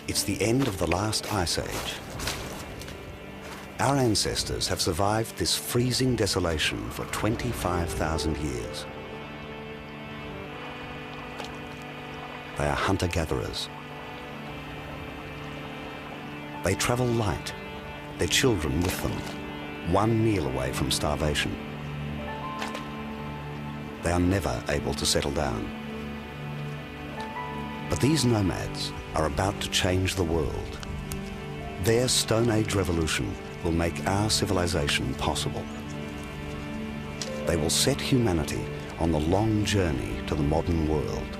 It's the end of the last ice age. Our ancestors have survived this freezing desolation for 25,000 years. They are hunter-gatherers. They travel light, their children with them, one meal away from starvation. They are never able to settle down. But these nomads are about to change the world. Their Stone Age revolution will make our civilization possible. They will set humanity on the long journey to the modern world.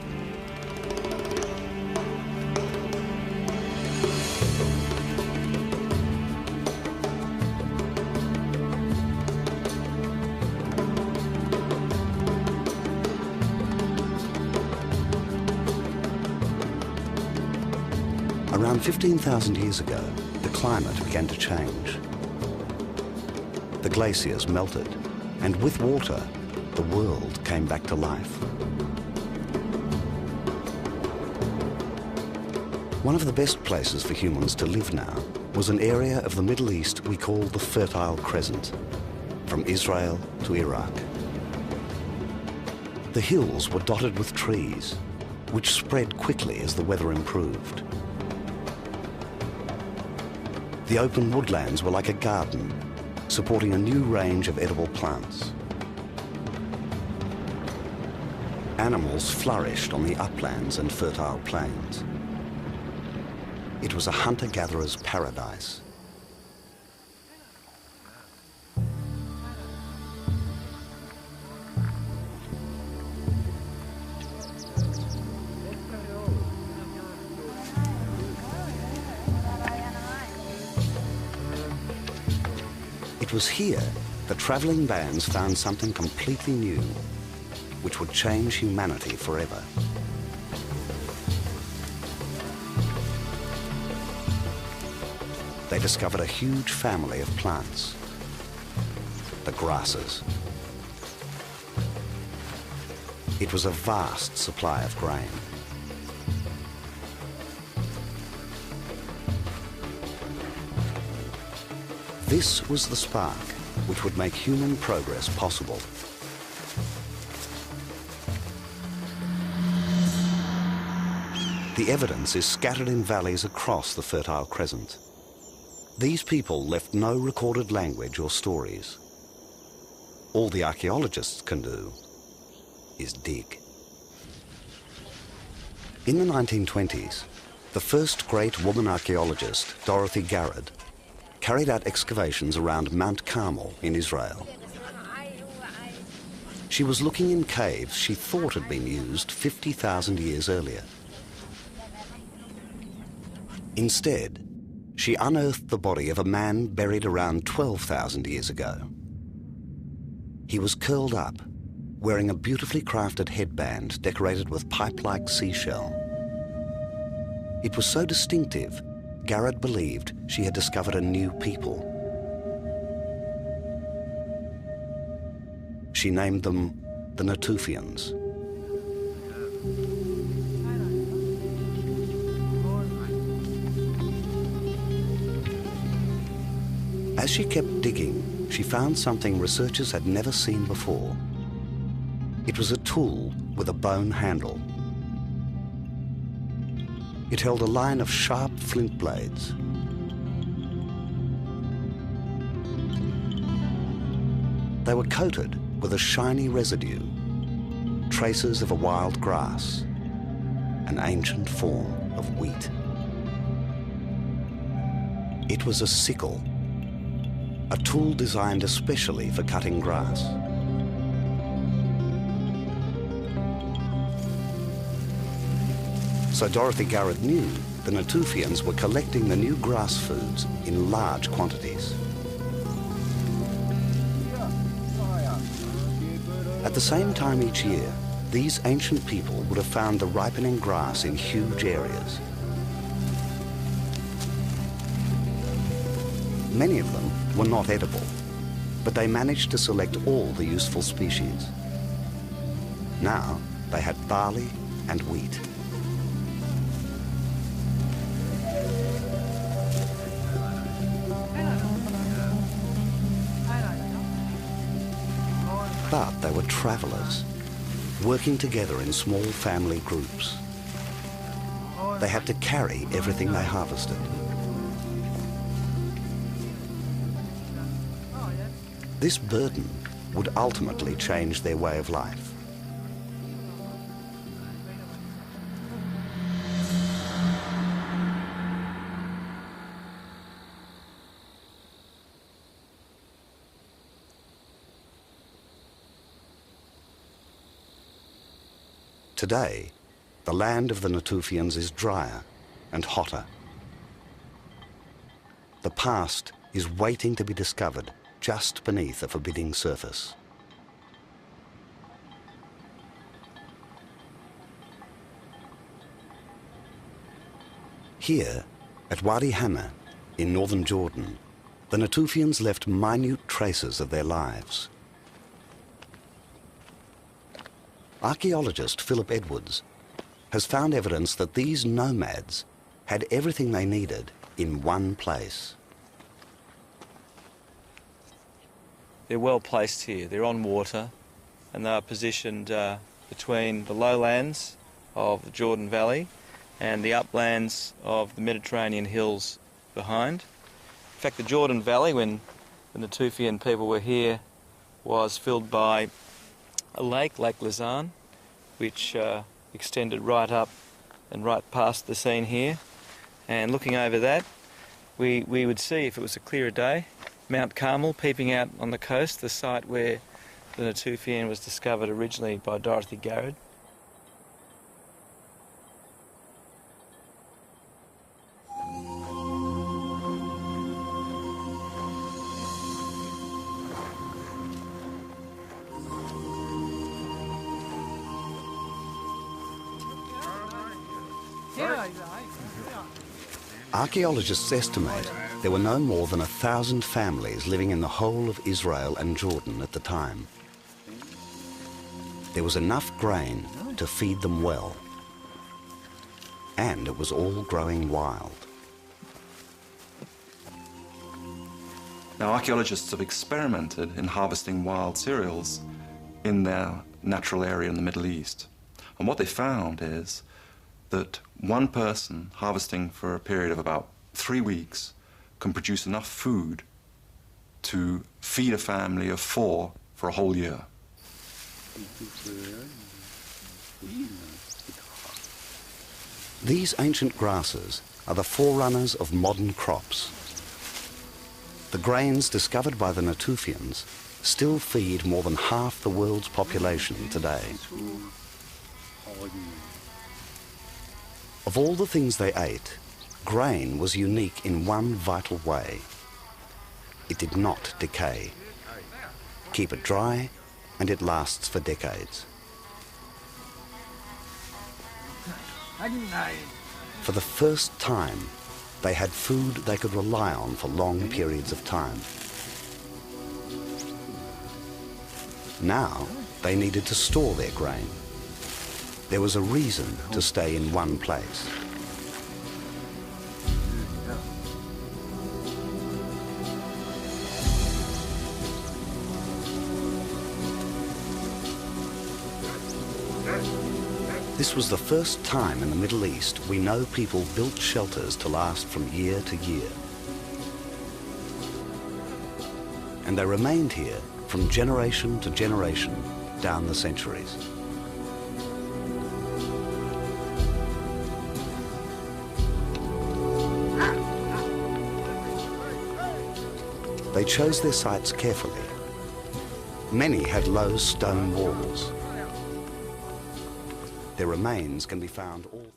Around 15,000 years ago, the climate began to change. The glaciers melted, and with water, the world came back to life. One of the best places for humans to live now was an area of the Middle East we call the Fertile Crescent, from Israel to Iraq. The hills were dotted with trees, which spread quickly as the weather improved. The open woodlands were like a garden, supporting a new range of edible plants. Animals flourished on the uplands and fertile plains. It was a hunter-gatherer's paradise. It was here that traveling bands found something completely new, which would change humanity forever. They discovered a huge family of plants, the grasses. It was a vast supply of grain. This was the spark which would make human progress possible. The evidence is scattered in valleys across the Fertile Crescent. These people left no recorded language or stories. All the archaeologists can do is dig. In the 1920s, the first great woman archaeologist, Dorothy Garrod, carried out excavations around Mount Carmel in Israel. She was looking in caves she thought had been used 50,000 years earlier. Instead, she unearthed the body of a man buried around 12,000 years ago. He was curled up, wearing a beautifully crafted headband decorated with pipe-like seashell. It was so distinctive, Garrod believed she had discovered a new people. She named them the Natufians. As she kept digging, she found something researchers had never seen before. It was a tool with a bone handle. It held a line of sharp flint blades. They were coated with a shiny residue, traces of a wild grass, an ancient form of wheat. It was a sickle, a tool designed especially for cutting grass. So Dorothy Garrod knew the Natufians were collecting the new grass foods in large quantities. At the same time each year, these ancient people would have found the ripening grass in huge areas. Many of them were not edible, but they managed to select all the useful species. Now they had barley and wheat. but they were travellers, working together in small family groups. They had to carry everything they harvested. This burden would ultimately change their way of life. Today, the land of the Natufians is drier and hotter. The past is waiting to be discovered just beneath a forbidding surface. Here, at Wadi Hamma, in northern Jordan, the Natufians left minute traces of their lives. Archaeologist Philip Edwards has found evidence that these nomads had everything they needed in one place. They're well placed here. They're on water and they are positioned between the lowlands of the Jordan Valley and the uplands of the Mediterranean hills behind. In fact, the Jordan Valley, when the Natufian people were here, was filled by a lake, Lake Luzan, which extended right up and right past the scene here. And looking over that, we would see, if it was a clearer day, Mount Carmel peeping out on the coast, the site where the Natufian was discovered originally by Dorothy Garrod. Archaeologists estimate there were no more than 1,000 families living in the whole of Israel and Jordan at the time. There was enough grain to feed them well, and it was all growing wild. Now, archaeologists have experimented in harvesting wild cereals in their natural area in the Middle East. And what they found is that one person harvesting for a period of about 3 weeks can produce enough food to feed a family of 4 for a whole year. These ancient grasses are the forerunners of modern crops. The grains discovered by the Natufians still feed more than half the world's population today. Of all the things they ate, grain was unique in one vital way. It did not decay. Keep it dry, and it lasts for decades. For the first time, they had food they could rely on for long periods of time. Now, they needed to store their grain. There was a reason to stay in one place. This was the first time in the Middle East we know people built shelters to last from year to year. And they remained here from generation to generation down the centuries. They chose their sites carefully. Many had low stone walls. Their remains can be found all